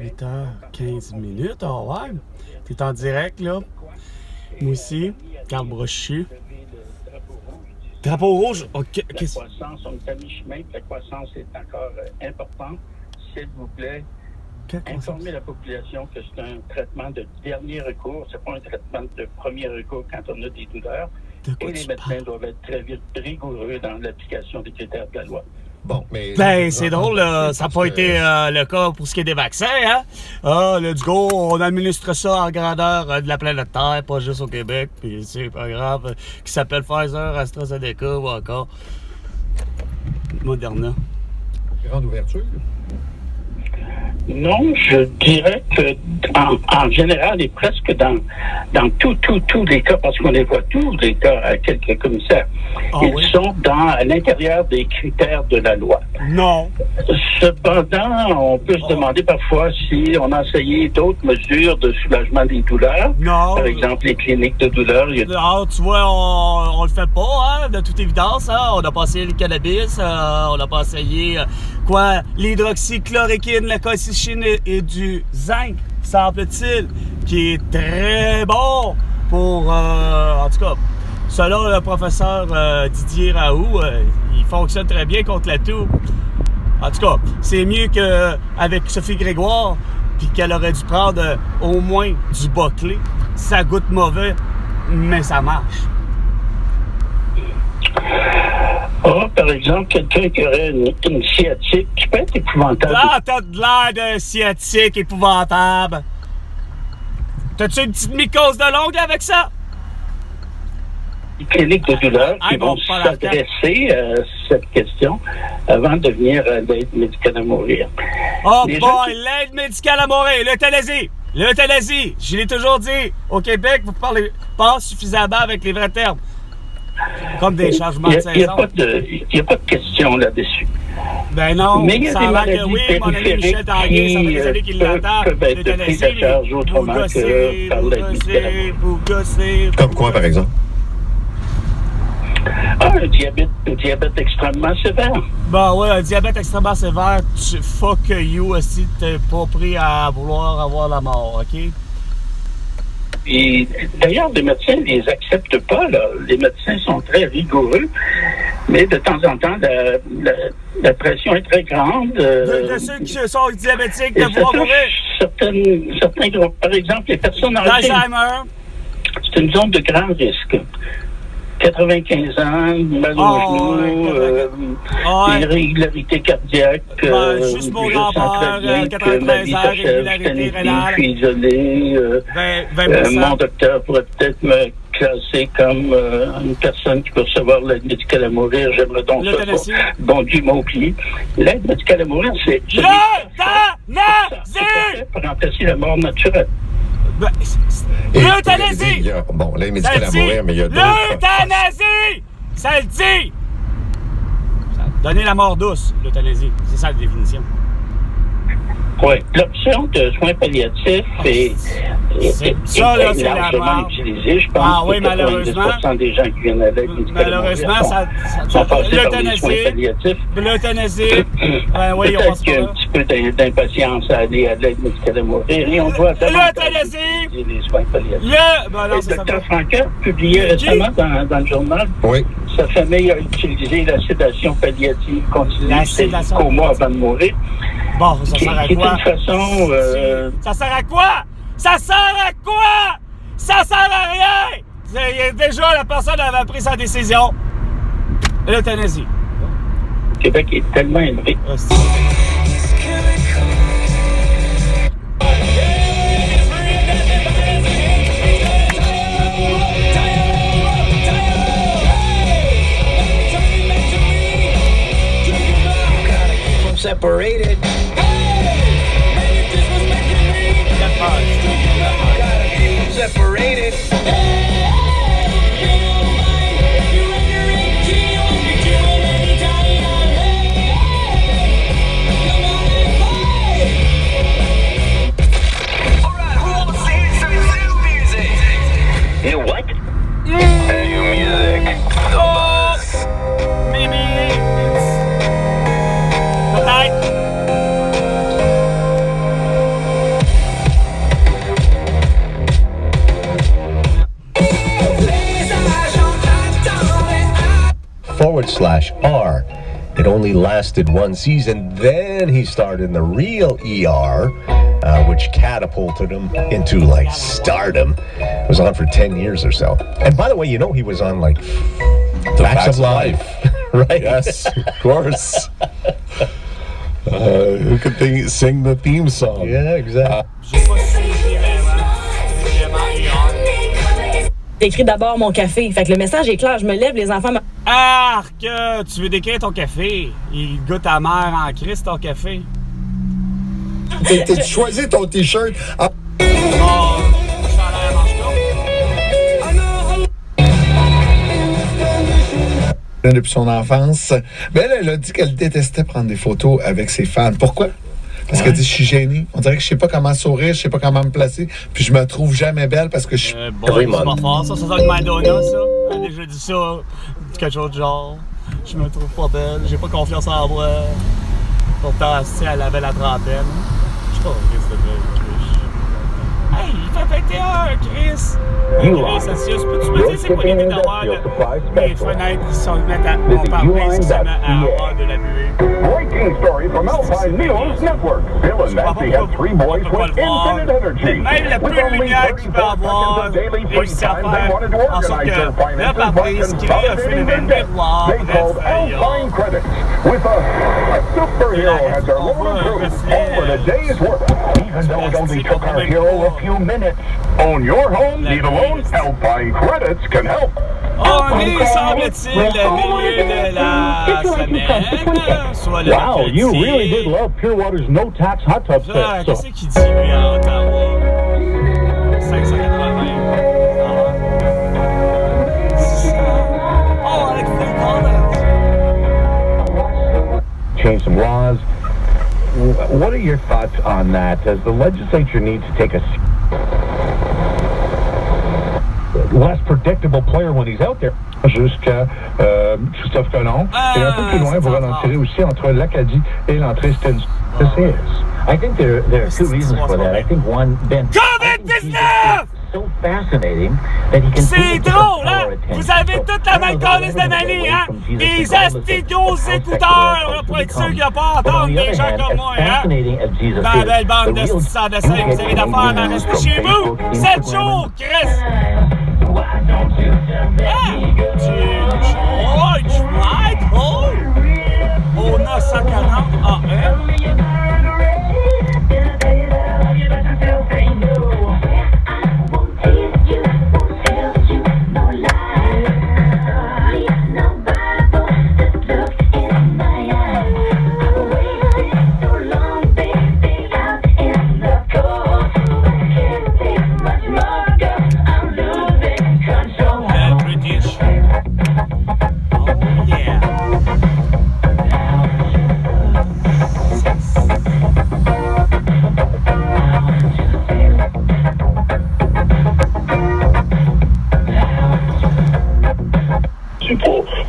8h15. Oh ouais. T'es en direct, là. Moi aussi. Carte brochue. Drapeau rouge. OK. La croissance, on est à mi-chemin. La croissance est encore importante. S'il vous plaît, informez la population que c'est un traitement de dernier recours. C'est pas un traitement de premier recours quand on a des douleurs. Et les médecins doivent être très vite rigoureux dans l'application des critères de la loi. Bon, mais... Ben, c'est drôle, là. Ça n'a pas été le cas pour ce qui est des vaccins, hein? Ah, let's go, on administre ça en grandeur de la planète Terre, pas juste au Québec, puis c'est pas grave. Qui s'appelle Pfizer, AstraZeneca ou encore Moderna. Grande ouverture. Non, je dirais que en général et presque dans tous les cas, parce qu'on les voit tous les cas à quelques commissaires, ils sont à l'intérieur des critères de la loi. Non. Cependant, on peut se demander parfois si on a essayé d'autres mesures de soulagement des douleurs. Non. Par exemple, les cliniques de douleurs. Non, tu vois, on le fait pas, hein, de toute évidence. Hein. On a pas essayé le cannabis, on n'a pas essayé l'hydroxychloroquine, la colchicine et du zinc, semble-t-il, qui est très bon pour, en tout cas, selon le professeur Didier Raoult, il fonctionne très bien contre la toux. En tout cas, c'est mieux qu'avec Sophie Grégoire, puis qu'elle aurait dû prendre au moins du Boclé. Ça goûte mauvais, mais ça marche. Par exemple, quelqu'un qui aurait une sciatique qui peut être épouvantable. Ah, t'as de l'air d'un sciatique épouvantable. T'as-tu une petite mycose de l'ongle avec ça? Les cliniques de douleur qui vont s'adresser à cette question avant de venir à l'aide médicale à mourir. Oh boy, l'aide médicale à mourir, l'euthanasie. L'euthanasie, je l'ai toujours dit, au Québec, vous parlez pas suffisamment avec les vrais termes. Comme des changements de saison. Il n'y a pas de question là-dessus. Ben non, mais il y a des maladies que oui, mon ami Michel Tanguay, ça fait des années qu'il l'entend. Peuvent être prises à charge autrement que par l'aide médicale à mourir. Comme quoi, par exemple? Un diabète extrêmement sévère. Ben oui, un diabète extrêmement sévère, fuck you aussi, t'es pas prêt à vouloir avoir la mort, OK? Et d'ailleurs, les médecins ne les acceptent pas, là. Les médecins sont très rigoureux, mais de temps en temps, la pression est très grande. De ceux qui sont diabétiques, de vouloir mourir? Certains groupes, par exemple, les personnes âgées. Alzheimer. C'est une zone de grand risque. 95 ans, mal au genou, irrégularité cardiaque, juste mon grand-père, 93 ans, irrégularité rénale. Je suis isolé. 20%. Mon docteur pourrait peut-être me classer comme une personne qui peut recevoir l'aide médicale à mourir. J'aimerais donc ça. Bon Dieu m'a oublié. L'aide médicale à mourir, c'est... L'euthanasie! Pour remplacer la mort naturelle. L'euthanasie! Bon, l'aide médicale à mourir, mais il y a d'autres... L'euthanasie! Ça le dit! Donner la mort douce, l'euthanasie. C'est ça la définition. Oui. L'option de soins palliatifs est largement utilisée. Je pense que 90% des gens qui viennent à l'aide médicale à mourir sont passés par les soins palliatifs. L'euthanasie, peut-être qu'il y a un petit peu d'impatience à aller à l'aide médicale à mourir et on doit l'euthanasie! Les soins palliatifs. Le docteur Franquin publiait récemment dans le journal sa famille a utilisé la sédation palliative continue, c'est qu'au mois avant de mourir. Bon, ça sert à quoi? Ça sert à quoi? Ça sert à quoi? Ça sert à rien! Déjà, la personne avait pris sa décision. L'euthanasie. Le Québec est tellement élevé. Separated. Separated. You what? New music. Maybe it's... Peut-être. Howard/R. It only lasted one season. Then he starred in the real ER, which catapulted him into like stardom. It was on for 10 years or so. And by the way, you know he was on like Facts of Life, right? Yes, of course. Who could sing the theme song? Yeah, exactly. J'ai pas suivi vraiment ER. J'écris d'abord mon café. Fait que le message est clair. Je me lève, les enfants me... Arc! Tu veux décrire ton café? Il goûte amer en crise, ton café. T'as choisi ton T-shirt. Oh, chandail manche courte. Depuis son enfance. Mais elle a dit qu'elle détestait prendre des photos avec ses fans. Pourquoi? Parce qu'elle dit, je suis gênée. On dirait que je sais pas comment sourire, je sais pas comment me placer, puis je me trouve jamais belle parce que je suis... Bon, c'est pas fort, ça. C'est ça que Madonna, ça. Elle a déjà dit ça. Quelque chose de genre, je me trouve pas belle, j'ai pas confiance en moi. Pourtant, elle avait la trentaine. Je sais pas, Chris, c'est vrai, Hey, il fait 21, Chris! Celsius, peux-tu me dire c'est quoi l'idée d'avoir mes fenêtres qui sont mettent à bombarder si ça met à avoir de la buée? Breaking story from Alpine News Network. Bill and Nancy have 3 boys with infinite energy. Même le peu de lumière qu'il peut avoir, réussi à faire en sorte que l'entreprise crée un phénomène miroir. They called Alpine Credits. With a superhero as our Lord and Crew over the day's work. Even though it only took our hero a few minutes. Own your home, need a loan? Alpine Credits can help. On est, semble-t-il, le milieu de la semaine, soit le Wow, you really did love Pure Water's no-tax hot tub set. Qu'est-ce qu'il dit, lui, à Ottawa? 580. Oh, avec Phil Collins. Change some laws. What are your thoughts on that? Does the legislature need to take a less predictable player when he's out there? Jusqu'à Christophe Colomb. Et un peu plus loin, vous ralentirez aussi entre l'Acadie et l'entrée Stens. I think there are 2 reasons for that. I think one, Ben, COVID-19! so fascinating that he can... C'est drôle, hein? Vous avez toute la même calice de Mali, hein? Des astis gros écouteurs, pour être sûr qu'il n'y a pas à entendre des gens comme moi, hein? Dans la belle bande de sans dessin, vous avez d'affaires à rester chez vous. 7 jours, Chris! Au 940 AM.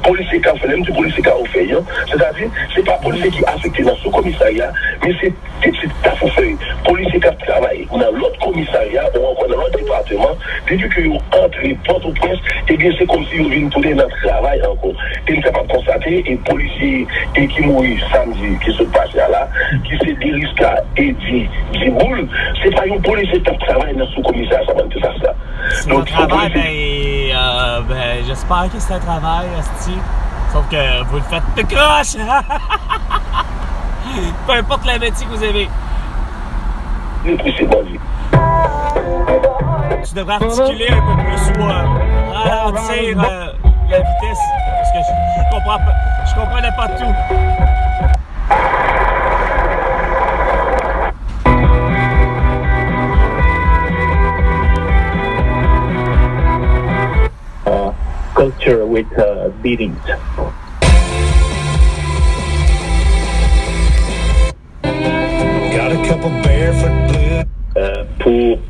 Policier qui a fait, même du policier qui a fait, c'est-à-dire, c'est pas policier qui a affecté dans ce commissariat, mais c'est petit affaire. Policier qui a travaillé dans l'autre commissariat ou encore dans l'autre département, depuis qu'ils ont entré Port-au-Prince, et bien c'est comme si ils viennent tourner dans le travail encore. Et nous sommes capable de constater, et policier qui mourit samedi, qui se passe là, qui se dirige à Eddie Giboul, c'est pas un policier qui travaille dans ce commissariat, ça va être ça. Donc, travail, j'espère que c'est un travail, asti. Sauf que vous le faites de croche! Peu importe le métier que vous avez. Tu devrais articuler un peu plus ou ralentir la vitesse. Parce que je comprenais pas tout. Culture with beatings. Got a couple barefoot blue.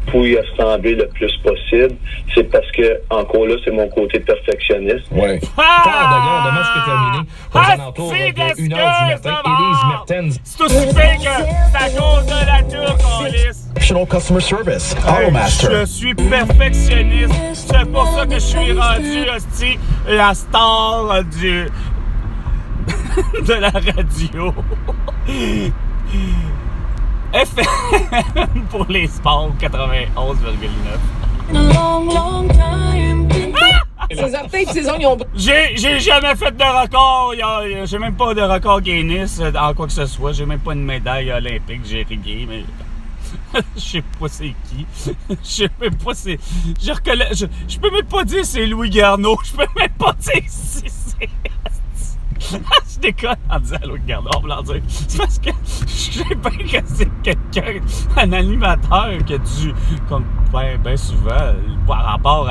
Pour y ressembler le plus possible, c'est parce que, encore là, c'est mon côté perfectionniste. Ouais. D'ailleurs, dommage que terminé. Aux alentours de 1h du matin, Elise Mertens. C'est aussi pire que c'est à cause de la tour qu'on lisse. Professional Customer Service, Automaster. Je suis perfectionniste. C'est pour ça que je suis rendu, hostie, la star de la radio. FM pour les sports 91,9. Ses orteils et ses ongles ont... J'ai jamais fait de record. J'ai même pas de record Guinness en quoi que ce soit. J'ai même pas une médaille olympique. J'ai rigué, mais... Je sais pas c'est qui. Je sais même pas c'est... Je peux même pas dire c'est Louis Garneau. Je peux même pas dire si c'est... Je déconne en disant Louis Garneau. C'est parce que je sais bien que c'est quelqu'un, un animateur qui a dû, comme bien souvent, par rapport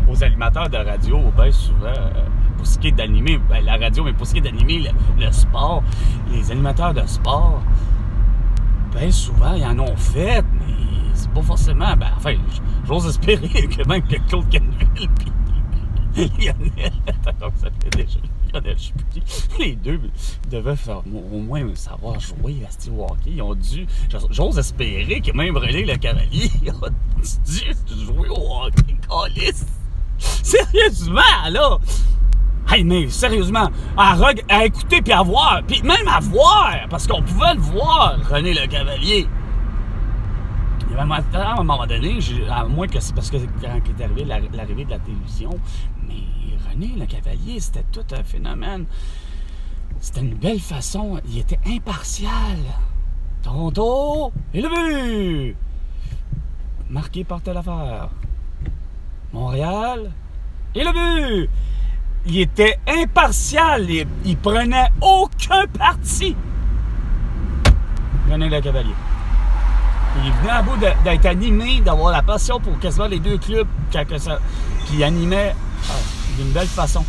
aux animateurs de radio, bien souvent, pour ce qui est d'animer la radio, mais pour ce qui est d'animer le sport, les animateurs de sport, bien souvent, ils en ont fait, mais c'est pas forcément... enfin, j'ose espérer que même que Claude Canville puis Lionel, attends, ça fait déjà... Je sais plus qui. Les deux devaient au moins savoir jouer à Steve Hockey. Ils ont dû... J'ose espérer que même René Le Cavalier a dû jouer au hockey, câlisse. Sérieusement, là! Hey, mais sérieusement, à écouter puis à voir, puis même à voir, parce qu'on pouvait le voir, René Le Cavalier. Il y avait à un moment donné, à moins que c'est parce que quand est arrivé l'arrivée de la télévision, mais René Le Cavalier, c'était tout un phénomène. C'était une belle façon. Il était impartial. Toronto et le but! Marqué par telle affaire. Montréal et le but! Il était impartial. Il prenait aucun parti. René Le Cavalier. Il venait à bout d'être animé, d'avoir la passion pour quasiment les deux clubs. Puis il animait d'une belle façon.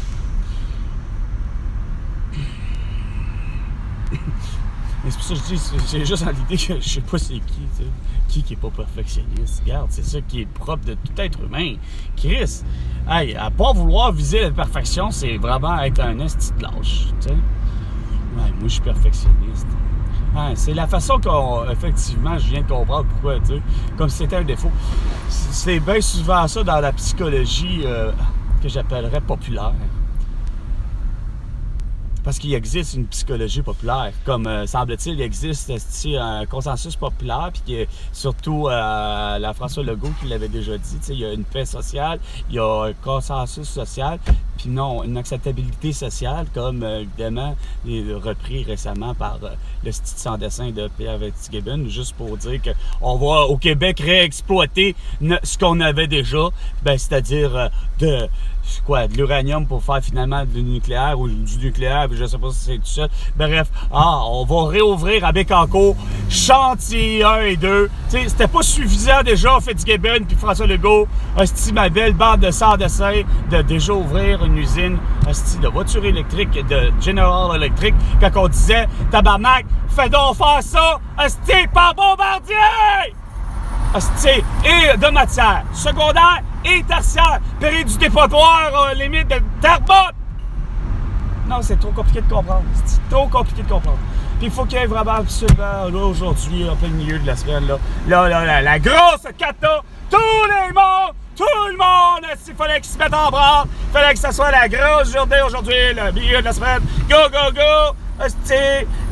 Mais c'est pour ça que je dis, c'est juste en l'idée que je sais pas c'est qui est pas perfectionniste. Regarde, c'est ça qui est propre de tout être humain. Chris, hey, à pas vouloir viser la perfection, c'est vraiment être un esti de lâche. Tu sais? Ouais, moi je suis perfectionniste. Ouais, c'est la façon qu'effectivement, je viens de comprendre pourquoi, tu sais, comme si c'était un défaut. C'est bien souvent ça dans la psychologie que j'appellerais populaire. Parce qu'il existe une psychologie populaire. Comme, semble-t-il, il existe un consensus populaire, puis surtout la François Legault qui l'avait déjà dit, il y a une paix sociale, il y a un consensus social, puis non, une acceptabilité sociale, comme évidemment repris récemment par le style sans dessin de Pierre Fitzgibbon, juste pour dire qu'on va au Québec réexploiter ce qu'on avait déjà, c'est-à-dire de l'uranium pour faire finalement du nucléaire ou du nucléaire, je sais pas si c'est tout ça. Bref, on va réouvrir à Bécancour, chantier 1 et 2. T'sais, c'était pas suffisant déjà, Fitzgibbon puis François Legault, ma belle bande de sans dessin, de déjà ouvrir une usine de voitures électriques, de General Electric, quand on disait, tabarnak, fais donc faire ça, par Bombardier! Et de matière secondaire et tertiaire, péril du dépotoir, limite de Terrebonne. Non, c'est trop compliqué de comprendre. C'est trop compliqué de comprendre. Puis il faut qu'il y ait vraiment absolument, là, aujourd'hui, en plein milieu de la semaine, la grosse cata, tout le monde, il fallait qu'ils se mettent en branle, il fallait que ce soit la grosse journée aujourd'hui, le milieu de la semaine. Go, go, go!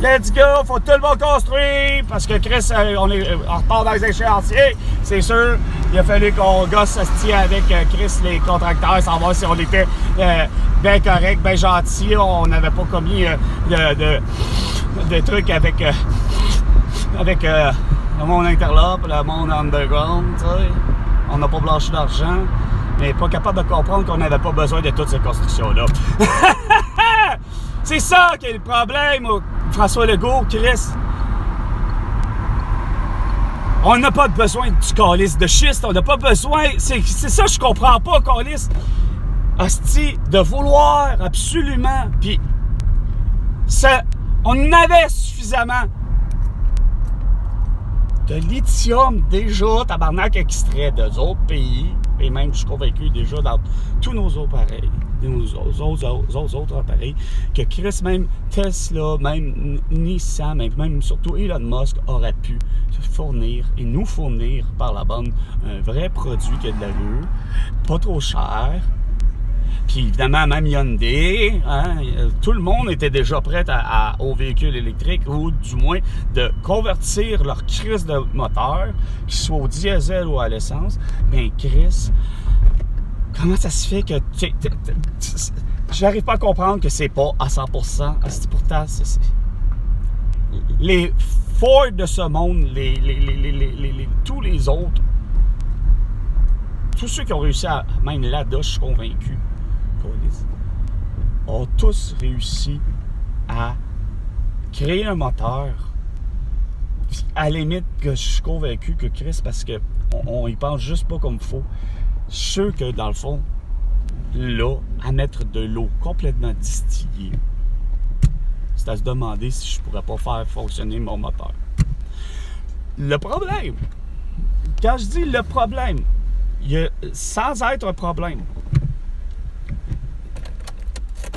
Let's go, faut tout le monde construire parce que Chris, on repart dans les échéanciers, c'est sûr. Il a fallu qu'on gosse avec Chris, les contracteurs, savoir si on était bien correct, bien gentil. On n'avait pas commis de trucs avec le monde interlope, le monde underground, tu sais. On n'a pas blanchi d'argent, mais pas capable de comprendre qu'on n'avait pas besoin de toutes ces constructions-là. C'est ça qui est le problème, François Legault, Chris. On n'a pas besoin du calice de schiste, on n'a pas besoin... C'est ça que je comprends pas, calice. Asti, de vouloir absolument, puis on en avait suffisamment de lithium déjà, tabarnak, extrait d'autres pays, et même, je suis convaincu, déjà dans tous nos autres appareils, nos autres appareils, que Chris, même Tesla, même Nissan, même surtout Elon Musk aurait pu fournir et nous fournir par la bande un vrai produit qui a de l'allure, pas trop cher, Puis évidemment, même Hyundai, hein, tout le monde était déjà prêt aux véhicules électriques, ou du moins de convertir leur crise de moteur, qu'il soit au diesel ou à l'essence. Bien, Chris, comment ça se fait que... J'arrive pas à comprendre que c'est pas à 100%. Pourtant, les Ford de ce monde, tous les autres, tous ceux qui ont réussi à... Même Lada, je suis convaincu, ont tous réussi à créer un moteur. Puis à la limite, que je suis convaincu que Chris, parce qu'on y pense juste pas comme il faut. Je suis sûr que dans le fond, là, à mettre de l'eau complètement distillée, c'est à se demander si je pourrais pas faire fonctionner mon moteur. Le problème, quand je dis le problème, sans être un problème,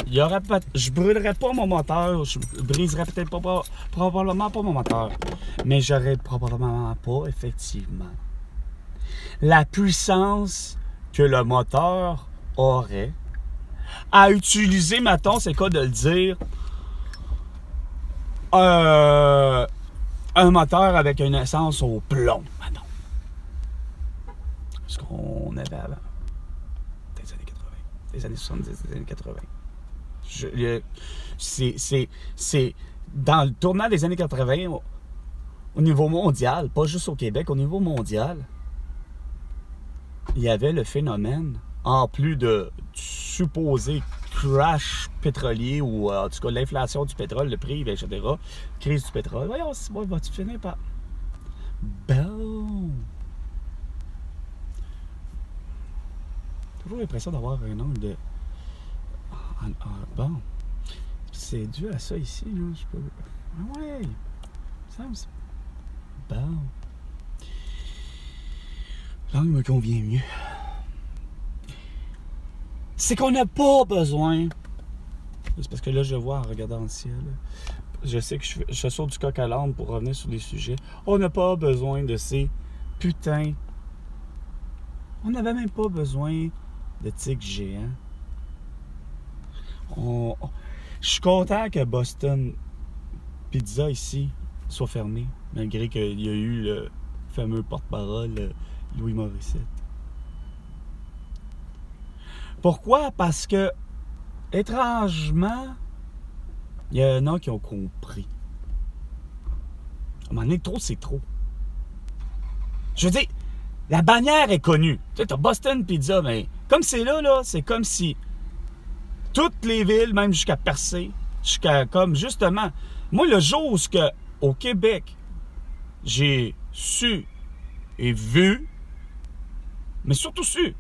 je brûlerais pas mon moteur, je briserais peut-être pas, probablement pas mon moteur, mais j'aurais probablement pas, effectivement, la puissance que le moteur aurait à utiliser, mettons, c'est quoi de le dire, un moteur avec une essence au plomb, mettons. Ce qu'on avait avant. Des années 80. Des années 70, des années 80. C'est dans le tournant des années 80, au niveau mondial, pas juste au Québec, au niveau mondial, il y avait le phénomène, en plus de supposé crash pétrolier ou en tout cas l'inflation du pétrole, le prix, etc., crise du pétrole. Voyons, vas-tu finir par... Bon. Toujours l'impression d'avoir un angle de... bon. C'est dû à ça ici, là. Je peux... Ah ouais. Ça me... Bon. L'angle me convient mieux. C'est qu'on n'a pas besoin. C'est parce que là, je vois en regardant le ciel. Je sais que je saute du coq à l'âne pour revenir sur les sujets. On n'a pas besoin de ces putains. On n'avait même pas besoin de tigres géants. Je suis content que Boston Pizza ici soit fermé, malgré qu'il y a eu le fameux porte-parole Louis Morissette. Pourquoi? Parce que, étrangement, il y en a qui ont compris. À un moment donné, trop, c'est trop. Je veux dire, la bannière est connue. Tu sais, t'as Boston Pizza, mais comme c'est là, c'est comme si toutes les villes, même jusqu'à Percé, jusqu'à comme justement, moi, le jour où au Québec, j'ai su et vu, mais surtout su,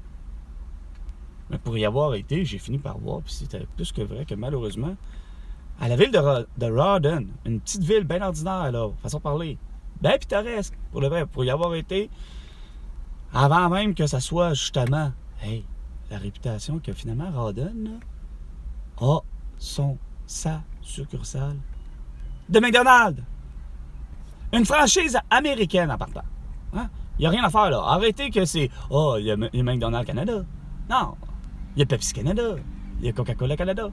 mais pour y avoir été, j'ai fini par voir, puis c'était plus que vrai que malheureusement, à la ville de Rawdon, une petite ville bien ordinaire, là, façon de parler, bien pittoresque, pour le vrai, pour y avoir été, avant même que ça soit justement, la réputation que finalement Rawdon là, a sa succursale de McDonald's. Une franchise américaine en partant. Hein? Il n'y a rien à faire là. Arrêtez que c'est, il y a McDonald's Canada. Non. Il y a Pepsi Canada. Il y a Coca-Cola Canada.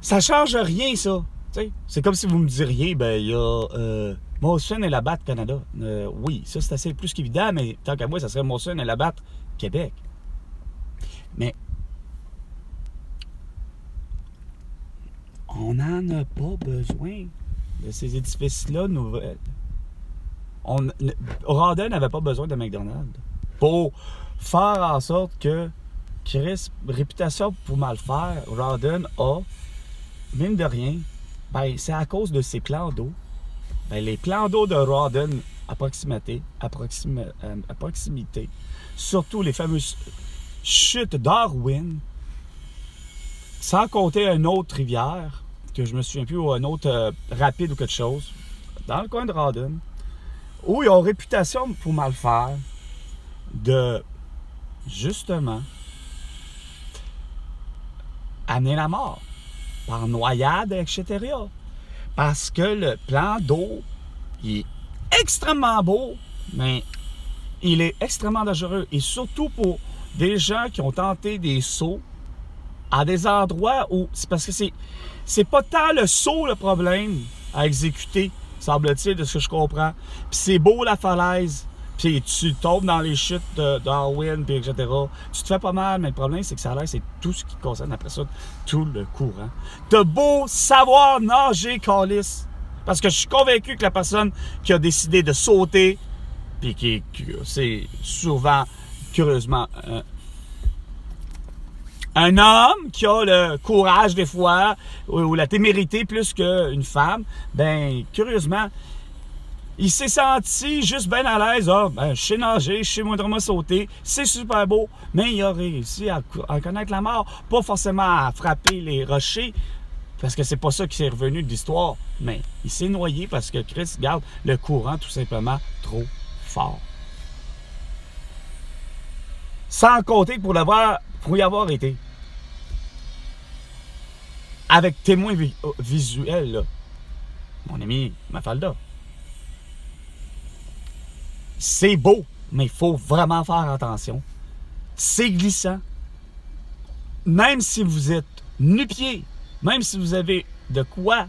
Ça change rien, ça. T'sais, c'est comme si vous me diriez, il y a Molson et Labatt Canada. Oui, ça c'est assez plus qu'évident, mais tant qu'à moi, ça serait Molson et Labatt Québec. Mais on n'en a pas besoin de ces édifices-là nouvelles. Rawdon n'avait pas besoin de McDonald's pour faire en sorte que Chris, réputation pour mal faire, Rawdon a, mine de rien, c'est à cause de ses plans d'eau. Les plans d'eau de Rawdon à proximité, surtout les fameuses chutes Darwin, sans compter une autre rivière, que je me souviens plus, ou un autre rapide ou quelque chose, dans le coin de Rawdon, où ils ont réputation pour mal faire, de, justement, amener la mort, par noyade, etc. Parce que le plan d'eau, il est extrêmement beau, mais il est extrêmement dangereux. Et surtout pour des gens qui ont tenté des sauts à des endroits où... C'est parce que c'est pas tant le saut le problème à exécuter, semble-t-il, de ce que je comprends. Puis c'est beau la falaise, puis tu tombes dans les chutes de Darwin, puis etc. Tu te fais pas mal, mais le problème, c'est que ça a l'air, c'est tout ce qui concerne après ça, tout le courant. T'as beau savoir nager, câlisse. Parce que je suis convaincu que la personne qui a décidé de sauter, puis c'est souvent, curieusement, un homme qui a le courage des fois, ou la témérité plus qu'une femme, ben curieusement, il s'est senti juste bien à l'aise. Ah, ben, je sais nager, je sais moindrement sauter, c'est super beau, mais il a réussi à connaître la mort, pas forcément à frapper les rochers, parce que c'est pas ça qui s'est revenu de l'histoire, mais il s'est noyé parce que Chris garde le courant tout simplement trop fort. Sans compter pour y avoir été. Avec témoin visuel, là. Mon ami Mafalda. C'est beau, mais il faut vraiment faire attention. C'est glissant. Même si vous êtes nu-pieds, même si vous avez de quoi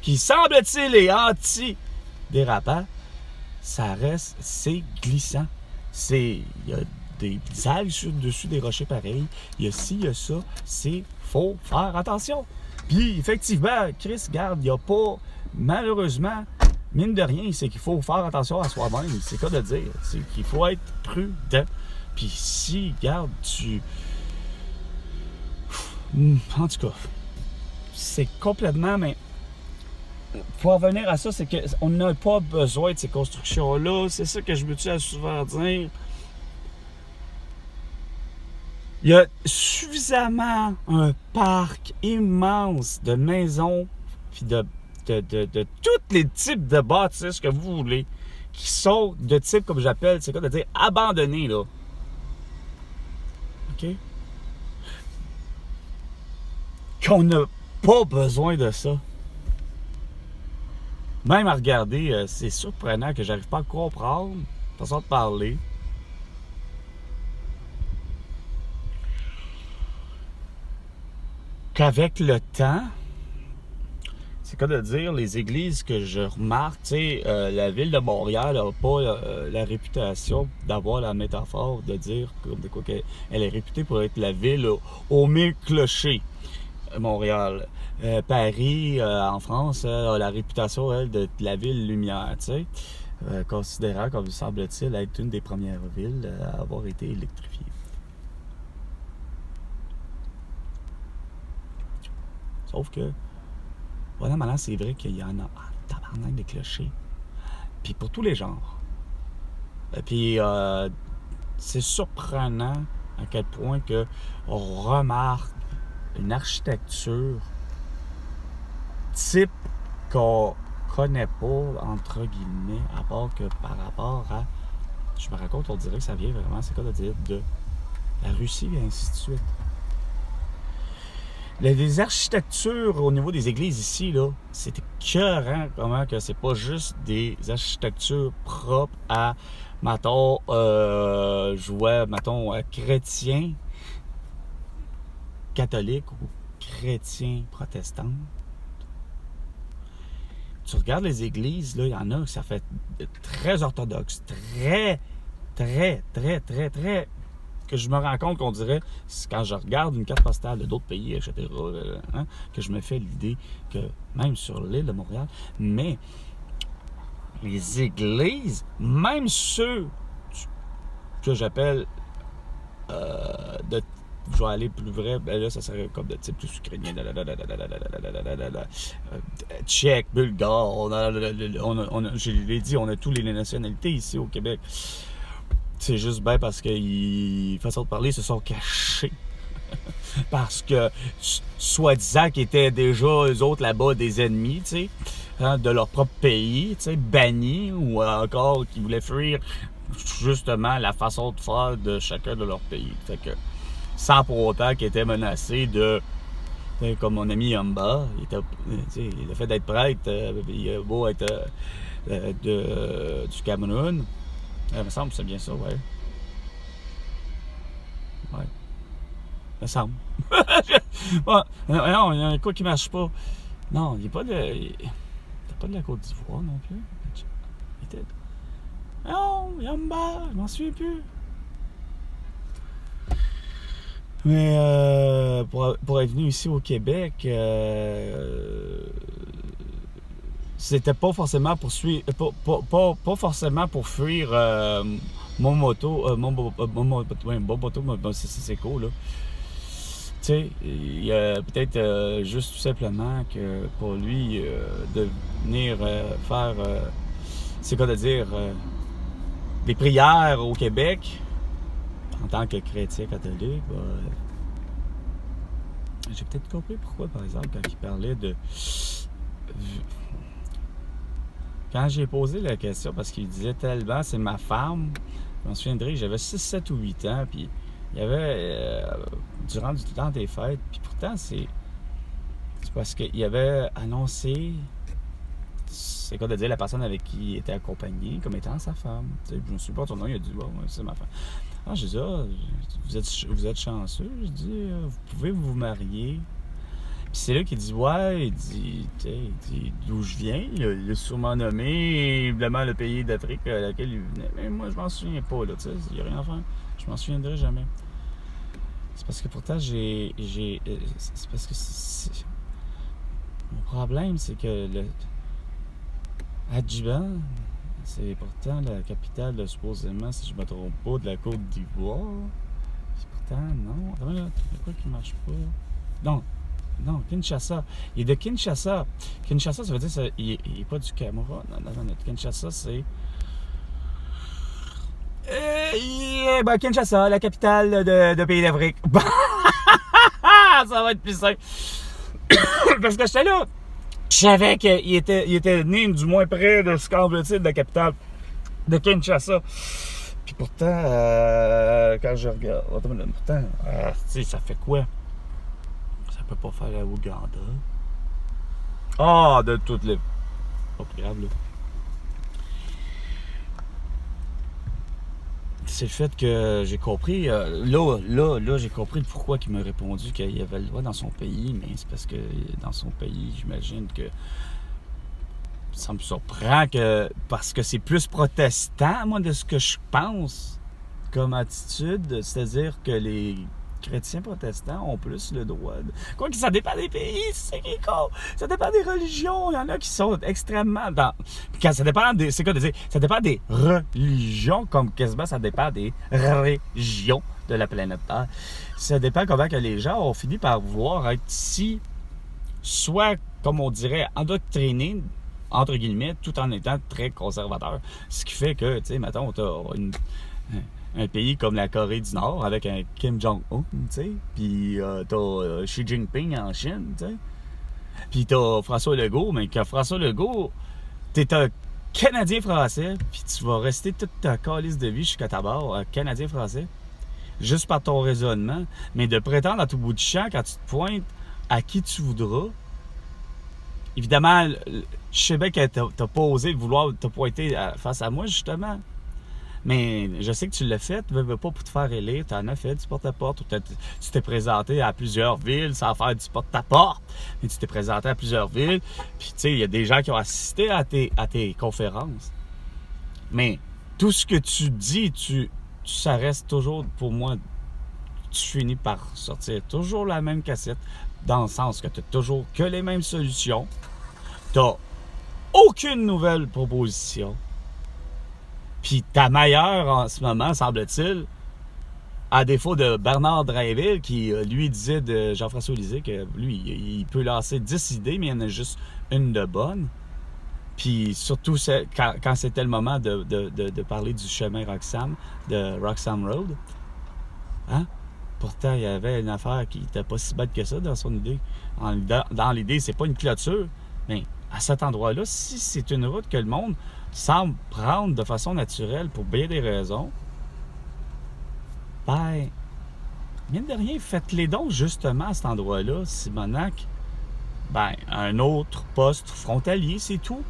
qui semble-t-il est anti-dérapant, ça reste, c'est glissant. Il y a des algues dessus des rochers pareils. Il y a ci, il y a ça. Faut faire attention. Puis, effectivement, Chris, garde, il n'y a pas, malheureusement, mine de rien, c'est qu'il faut faire attention à soi-même. C'est quoi de dire? C'est qu'il faut être prudent. Puis si, garde, en tout cas, c'est complètement, mais pour revenir à ça, c'est qu'on n'a pas besoin de ces constructions-là. C'est ça que je me tue souvent dire. Il y a suffisamment un parc immense de maisons puis de tous les types de bâtisses que vous voulez qui sont de type, comme j'appelle, c'est quoi de dire abandonnés, là. OK? Qu'on n'a pas besoin de ça. Même à regarder, c'est surprenant que j'arrive pas à comprendre la façon de parler. Qu'avec le temps, c'est quoi de dire, les églises que je remarque, tu sais, la ville de Montréal n'a pas la réputation d'avoir la métaphore de dire de quoi qu'elle est réputée pour être la ville aux 1000 clochers, Montréal. Paris, en France, a la réputation, elle, de la ville lumière, tu sais, considérant, comme semble-t-il, être une des premières villes à avoir été électrifiée. Sauf que, voilà, maintenant, c'est vrai qu'il y en a tabarnak des clochers. Puis pour tous les genres. Puis c'est surprenant à quel point que on remarque une architecture type qu'on connaît pas, entre guillemets, à part que par rapport à, je me raconte, on dirait que ça vient vraiment, c'est quoi de dire, de la Russie et ainsi de suite. Les architectures au niveau des églises ici, là, c'est écœurant comment que c'est pas juste des architectures propres à, mettons, chrétiens catholiques ou chrétiens protestants. Tu regardes les églises, là, il y en a que ça fait très orthodoxe, très, que je me rends compte qu'on dirait, quand je regarde une carte postale de d'autres pays, etc., que je me fais l'idée que, même sur l'île de Montréal, mais les églises, même ceux que j'appelle je vais aller plus vrai, ben là, ça serait comme de type plus ukrainien, tchèque, bulgare, je l'ai dit, on a tous les nationalités ici au Québec. C'est juste bien parce que, façon de parler, se sont cachés. Parce que, soi-disant qu'ils étaient déjà, eux autres, là-bas, des ennemis, tu sais, hein, de leur propre pays, tu sais, bannis, ou encore qui voulaient fuir, justement, la façon de faire de chacun de leur pays. Fait que, sans pour autant qu'ils étaient menacés de, comme mon ami Yamba, le fait d'être prêtre, il a beau être du Cameroun, il me semble que c'est bien ça, ouais. me semble. Bon, non, il y a un coup qui marche pas. Non, il n'est pas de... T'as pas de la Côte d'Ivoire non plus. Il était... Non, Yamba, je m'en souviens plus. Mais pour être venu ici au Québec, c'était pas forcément pour suivre, pas forcément pour fuir mon moto, c'est cool là. Tu sais, il y a peut-être juste tout simplement que pour lui de venir faire, c'est quoi de dire, des prières au Québec en tant que chrétien catholique, j'ai peut-être compris pourquoi, par exemple, quand il parlait de... Quand j'ai posé la question, parce qu'il disait tellement, c'est ma femme, je m'en souviendrai, j'avais 6, 7 ou 8 ans, puis il y avait, durant du temps des fêtes, puis pourtant, c'est parce qu'il avait annoncé, c'est quoi de dire, la personne avec qui il était accompagné comme étant sa femme. Tu sais, je me suis pas ton nom, il a dit, bon, c'est ma femme. Ah, j'ai dit, vous êtes chanceux. Je dis, vous pouvez vous marier. Puis c'est là qu'il dit, ouais, il dit d'où je viens. Il a sûrement nommé, évidemment, le pays d'Afrique à laquelle il venait. Mais moi, je m'en souviens pas, là, tu sais, il n'y a rien à faire. Je m'en souviendrai jamais. C'est parce que pourtant, c'est parce que mon problème, c'est que Adjiban, c'est pourtant la capitale, de, supposément, si je ne me trompe pas, de la Côte d'Ivoire. C'est pourtant, non. Attends, là, pourquoi qui ne marche pas? Non, Kinshasa. Il est de Kinshasa. Kinshasa, ça veut dire qu'il n'est pas du Cameroun. Non. Kinshasa, c'est... Kinshasa, la capitale de pays d'Afrique. Ça va être plus simple. Parce que j'étais là. Je savais qu'il était né du moins près de ce semble-t-il de la capitale de Kinshasa. Puis pourtant, quand je regarde... Pourtant, tu sais, ça fait quoi? Ça peut pas faire la Ouganda. Ah, de toutes les... Pas grave, là. C'est le fait que j'ai compris, là, j'ai compris pourquoi il m'a répondu qu'il avait le droit dans son pays, mais c'est parce que dans son pays, j'imagine que ça me surprend que, parce que c'est plus protestant, moi, de ce que je pense comme attitude, c'est-à-dire que les chrétiens protestants ont plus le droit de... Quoi que ça dépend des pays, c'est qui est con. Ça dépend des religions. Il y en a qui sont extrêmement dans... Quand ça dépend des... C'est quoi de dire? Ça dépend des religions, comme quasiment ça dépend des régions de la planète Terre. Ça dépend comment que les gens ont fini par vouloir être ici, soit, comme on dirait, endoctrinés, entre guillemets, tout en étant très conservateurs. Ce qui fait que, tu sais, mettons, t'as un pays comme la Corée du Nord avec un Kim Jong-un, tu sais, puis t'as Xi Jinping en Chine, tu sais, puis t'as François Legault, mais que François Legault, t'es un Canadien-Français, puis tu vas rester toute ta calice de vie jusqu'à ta barre, Canadien-Français, juste par ton raisonnement, mais de prétendre à tout bout de champ, quand tu te pointes à qui tu voudras, évidemment, je sais bien que t'as pas osé vouloir te pointer face à moi, justement. Mais je sais que tu l'as fait, tu veux pas pour te faire élire, tu en as fait du porte-à-porte, ou tu t'es présenté à plusieurs villes sans faire du porte-à-porte, mais tu t'es présenté à plusieurs villes, puis tu sais, il y a des gens qui ont assisté à tes conférences. Mais tout ce que tu dis, ça reste toujours, pour moi, tu finis par sortir toujours la même cassette, dans le sens que tu n'as toujours que les mêmes solutions, tu n'as aucune nouvelle proposition. Puis ta meilleure en ce moment, semble-t-il, à défaut de Bernard Drinville, qui lui disait de Jean-François Lisée que lui, il peut lancer 10 idées, mais il y en a juste une de bonne. Puis surtout quand c'était le moment de parler du chemin Roxham, de Roxham Road. Hein? Pourtant, il y avait une affaire qui n'était pas si bête que ça dans son idée. Dans l'idée, c'est pas une clôture, mais à cet endroit-là, si c'est une route que le monde semble prendre de façon naturelle pour bien des raisons, ben, mine de rien, faites-les donc justement à cet endroit-là, Simonac, ben, un autre poste frontalier, c'est tout.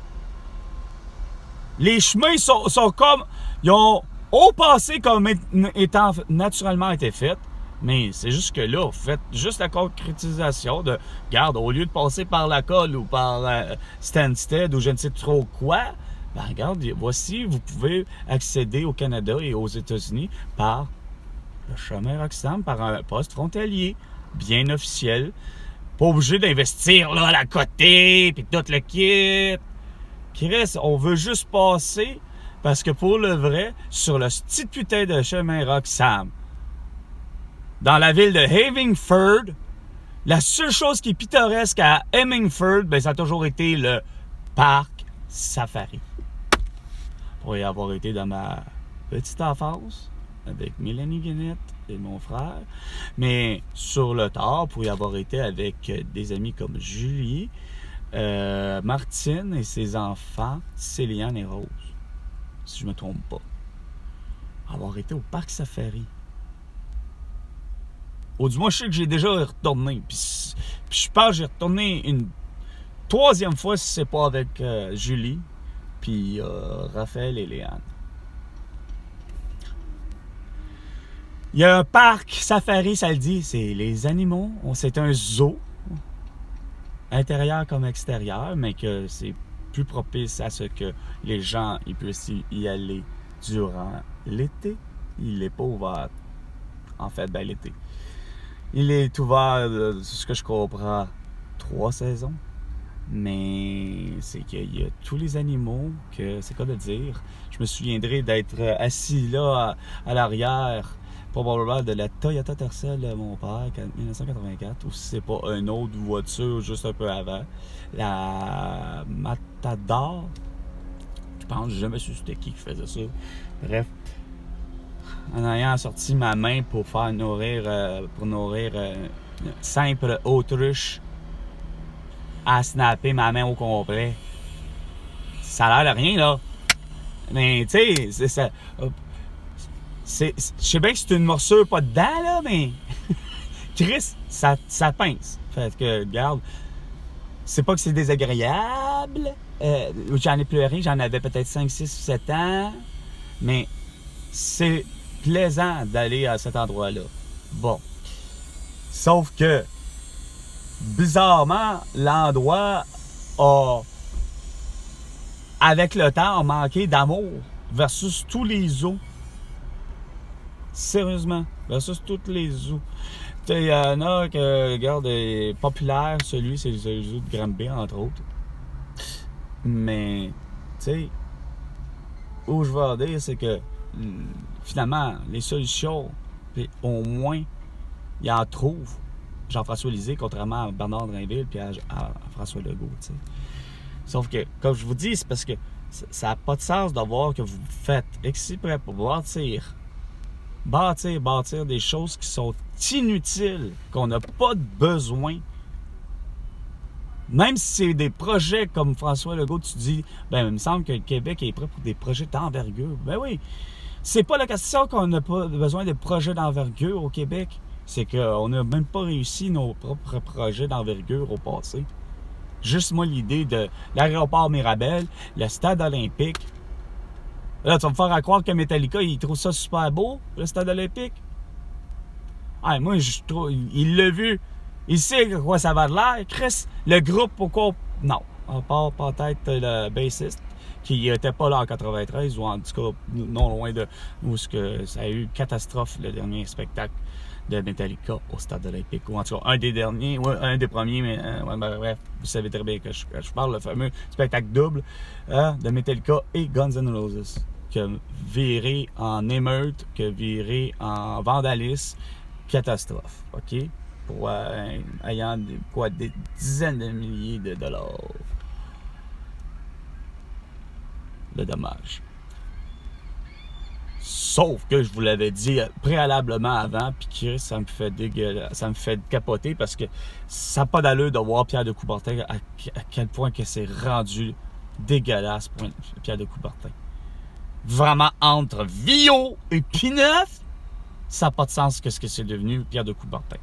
Les chemins sont comme, ils ont au passé comme étant naturellement été faits, Mais c'est juste que là, faites juste la concrétisation de, regarde, au lieu de passer par la colle ou par Stansted ou je ne sais trop quoi, ben regarde, voici, vous pouvez accéder au Canada et aux États-Unis par le chemin Roxham, par un poste frontalier, bien officiel. Pas obligé d'investir là à la côté, puis tout le kit. Chris, on veut juste passer, parce que pour le vrai, sur le petit putain de chemin Roxham, dans la ville de Hemingford, la seule chose qui est pittoresque à Hemingford, ben, ça a toujours été le parc safari. Pour y avoir été dans ma petite enfance, avec Mélanie Guenette et mon frère, mais sur le tard, pour y avoir été avec des amis comme Julie, Martine et ses enfants, Céliane et Rose, si je me trompe pas. Avoir été au parc safari. Ou du moins, je sais que j'ai déjà retourné. Puis je pense que j'ai retourné une 3e fois si c'est pas avec Julie, puis Raphaël et Léane. Il y a un parc safari, ça le dit, c'est les animaux. C'est un zoo, intérieur comme extérieur, mais que c'est plus propice à ce que les gens ils puissent y aller durant l'été. Il n'est pas ouvert, en fait, ben l'été. Il est ouvert, ce que je comprends, 3 saisons. Mais c'est qu'il y a tous les animaux que, c'est quoi de dire, je me souviendrai d'être assis là à l'arrière, probablement de la Toyota Tercel de mon père, 1984, ou si c'est pas une autre voiture juste un peu avant, la Matador. Je pense, j'ai jamais su c'était qui faisait ça. Bref. En ayant sorti ma main pour nourrir simple autruche à snapper ma main au complet. Ça a l'air de rien, là. Mais, tu sais, je sais bien que c'est une morsure pas dedans, là, mais Chris, ça pince. Fait que, regarde, c'est pas que c'est désagréable. J'en ai pleuré, j'en avais peut-être 5, 6, 7 ans. Mais c'est plaisant d'aller à cet endroit-là. Bon. Sauf que, bizarrement, l'endroit a, avec le temps, a manqué d'amour versus tous les zoos. Sérieusement, versus toutes les zoos. Il y en a que, regarde, est populaire, celui, c'est le zoo de Granby, entre autres. Mais, tu sais, où je veux en dire, c'est que finalement, les solutions, au moins, il en trouve Jean-François Lisée, contrairement à Bernard Drinville et à François Legault. T'sais. Sauf que, comme je vous dis, c'est parce que ça n'a pas de sens de voir que vous faites exprès pour bâtir des choses qui sont inutiles, qu'on n'a pas de besoin. Même si c'est des projets comme François Legault, tu dis, ben il me semble que le Québec est prêt pour des projets d'envergure. Ben oui, c'est pas la question qu'on n'a pas besoin de projets d'envergure au Québec. C'est qu'on n'a même pas réussi nos propres projets d'envergure au passé. Juste moi, l'idée de l'aéroport Mirabel, le stade olympique. Là, tu vas me faire croire que Metallica, il trouve ça super beau, le stade olympique. Ah, moi, je trouve, il l'a vu. Il sait à quoi ça va de l'air. Chris, le groupe, pourquoi... Non, à part peut-être le bassiste, qui n'était pas là en 93, ou en tout cas, non loin de où ça a eu une catastrophe, le dernier spectacle de Metallica au stade olympique, ou en tout cas un des derniers, ou un des premiers, mais bref, vous savez très bien que je parle, le fameux spectacle double de Metallica et Guns N' Roses, qui a viré en émeute, qui a viré en vandalisme, catastrophe, ok? Pour ayant des dizaines de milliers de dollars de dommages. Sauf que je vous l'avais dit préalablement avant, puis Chris, ça me fait dégueulasse, ça me fait capoter parce que ça n'a pas d'allure de voir Pierre de Coubertin à quel point que c'est rendu dégueulasse pour Pierre de Coubertin. Vraiment, entre Vio et Pineuf, ça n'a pas de sens que ce que c'est devenu Pierre de Coubertin,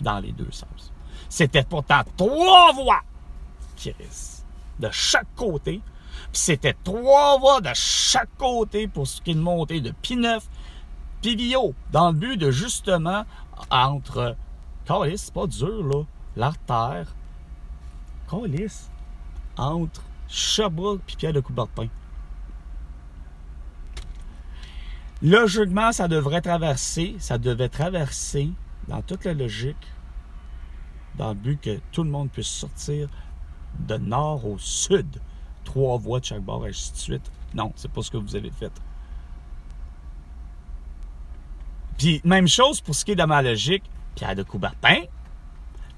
dans les deux sens. C'était pourtant 3 voies, Chris, de chaque côté. Puis c'était 3 voies de chaque côté pour ce qui est de montée de P9 puis Vio, dans le but de justement entre... Câlisse, c'est pas dur, là. L'artère. Câlisse. Entre Sherbrooke et Pierre de Coubertin. Logiquement, ça devait traverser dans toute la logique, dans le but que tout le monde puisse sortir de nord au sud. 3 voies de chaque bord, et ainsi de suite. Non, c'est pas ce que vous avez fait. Puis, même chose pour ce qui est de ma logique, Pierre de Coubertin.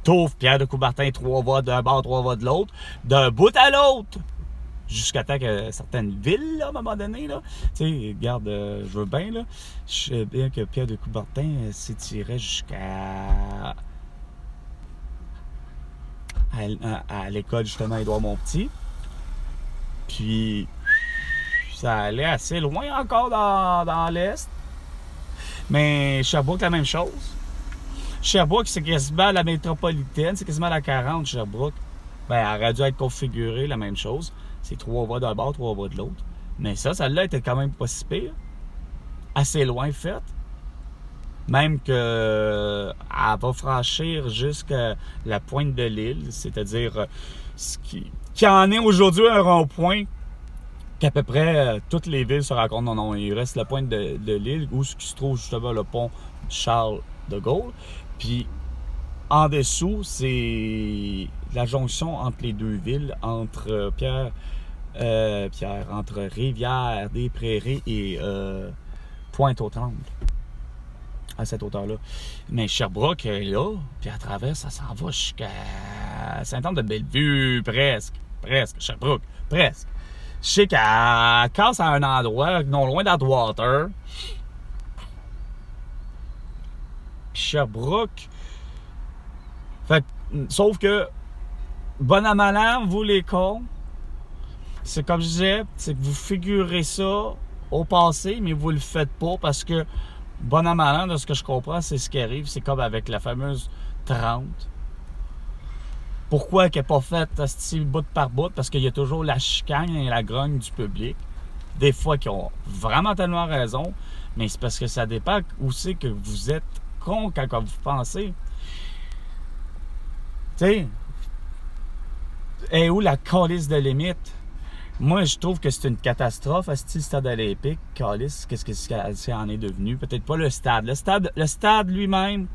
T'ouvres Pierre de Coubertin, 3 voies d'un bord, 3 voies de l'autre, d'un bout à l'autre. Jusqu'à temps que certaines villes, là, à un moment donné, là, tu sais, regarde, je veux bien, là, je sais bien que Pierre de Coubertin s'étirait jusqu'à à l'école, justement, Édouard-Montpetit. Puis, ça allait assez loin encore dans l'Est. Mais Sherbrooke, la même chose. Sherbrooke, c'est quasiment la métropolitaine, c'est quasiment la 40, Sherbrooke. Ben, elle aurait dû être configurée, la même chose. C'est 3 voies d'un bord, 3 voies de l'autre. Mais ça, celle-là était quand même pas si pire. Assez loin faite. Même que elle va franchir jusqu'à la pointe de l'île, c'est-à-dire ce qui en est aujourd'hui un rond-point qu'à peu près toutes les villes se rencontrent. Non, il reste la pointe de l'île où se trouve justement le pont Charles de Gaulle. Puis en dessous, c'est la jonction entre les deux villes, entre entre Rivière-des-Prairies et Pointe-aux-Trembles, à cette hauteur-là. Mais Sherbrooke est là, puis à travers, ça s'en va jusqu'à Sainte-Anne-de-Bellevue, presque, Sherbrooke, presque. Je sais qu'elle casse à un endroit, non loin d'Atwater. Puis Sherbrooke. Fait, sauf que, bon à malin, vous les cons, c'est comme je disais, c'est que vous figurez ça au passé, mais vous le faites pas parce que, bon à malin, de ce que je comprends, c'est ce qui arrive. C'est comme avec la fameuse 30. Pourquoi qu'elle n'est pas faite style bout par bout? Parce qu'il y a toujours la chicane et la grogne du public. Des fois, qui ont vraiment tellement raison, mais c'est parce que ça dépend où c'est que vous êtes con quand vous pensez. Tu sais, et où la calice de limite? Moi, je trouve que c'est une catastrophe à style stade olympique. Calice, qu'est-ce que ça en est devenu? Peut-être pas le stade. Le stade lui-même,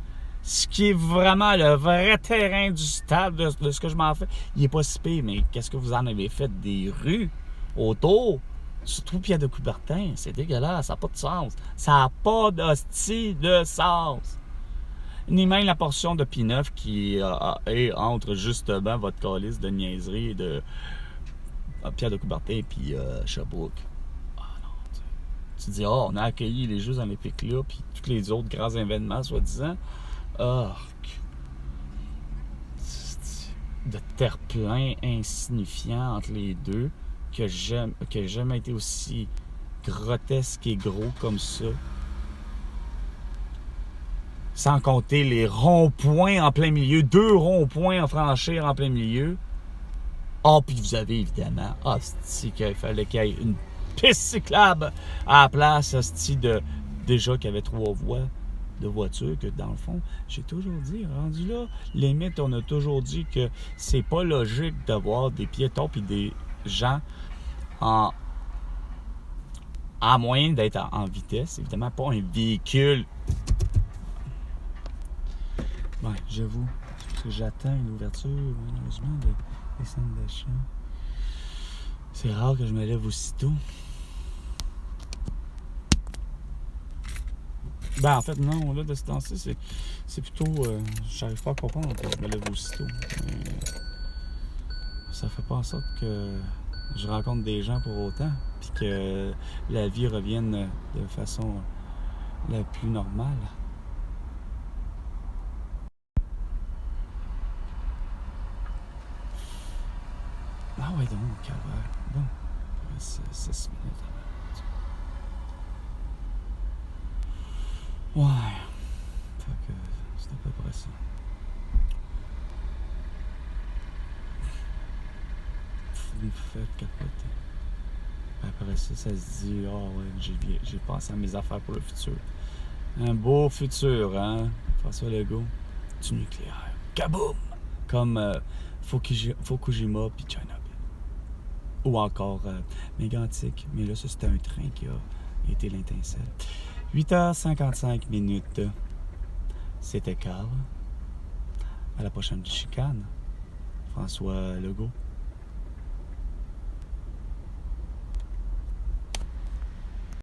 ce qui est vraiment le vrai terrain du stade, de ce que je m'en fais, il est pas si pire, mais qu'est-ce que vous en avez fait des rues autour? Surtout Pierre de Coubertin, c'est dégueulasse, ça n'a pas de sens. Ça n'a pas de sens. Ni même la portion de P9 qui est entre justement votre calice de niaiserie de Pierre de Coubertin et puis Sherbrooke. Ah non, tu dis, on a accueilli les Jeux olympiques là, puis tous les autres grands événements, soi-disant. De terre-plein insignifiant entre les deux, qui n'a jamais été aussi grotesque et gros comme ça. Sans compter les ronds-points en plein milieu, 2 ronds-points à franchir en plein milieu. Puis vous avez évidemment, c'est qu'il fallait qu'il y ait une piste cyclable à la place, déjà qu'il y avait 3 voies de voitures, que dans le fond, j'ai toujours dit, rendu là, limite, on a toujours dit que c'est pas logique d'avoir des piétons et des gens en moyen d'être en vitesse, évidemment pas un véhicule. Ouais, j'avoue, c'est parce que j'attends une ouverture, malheureusement, des centres d'achat. C'est rare que je me lève aussitôt. Ben, en fait, non, là, de ce temps-ci, c'est plutôt... j'arrive pas à comprendre que je me lève aussitôt. Mais ça fait pas en sorte que je rencontre des gens pour autant, puis que la vie revienne de façon la plus normale. Ah oui, donc, bon, 6 minutes. Ouais, fait que c'est à peu près ça. Vous me faites capoter. Après ça, ça se dit, ouais, j'ai pensé à mes affaires pour le futur. Un beau futur, hein? François Legault, du nucléaire. Kaboum! Comme Fukushima puis Tchernobyl. Ou encore Mégantic. Mais là, ça, c'était un train qui a été l'étincelle. 8h55 minutes. C'était Carl. À la prochaine chicane. François Legault.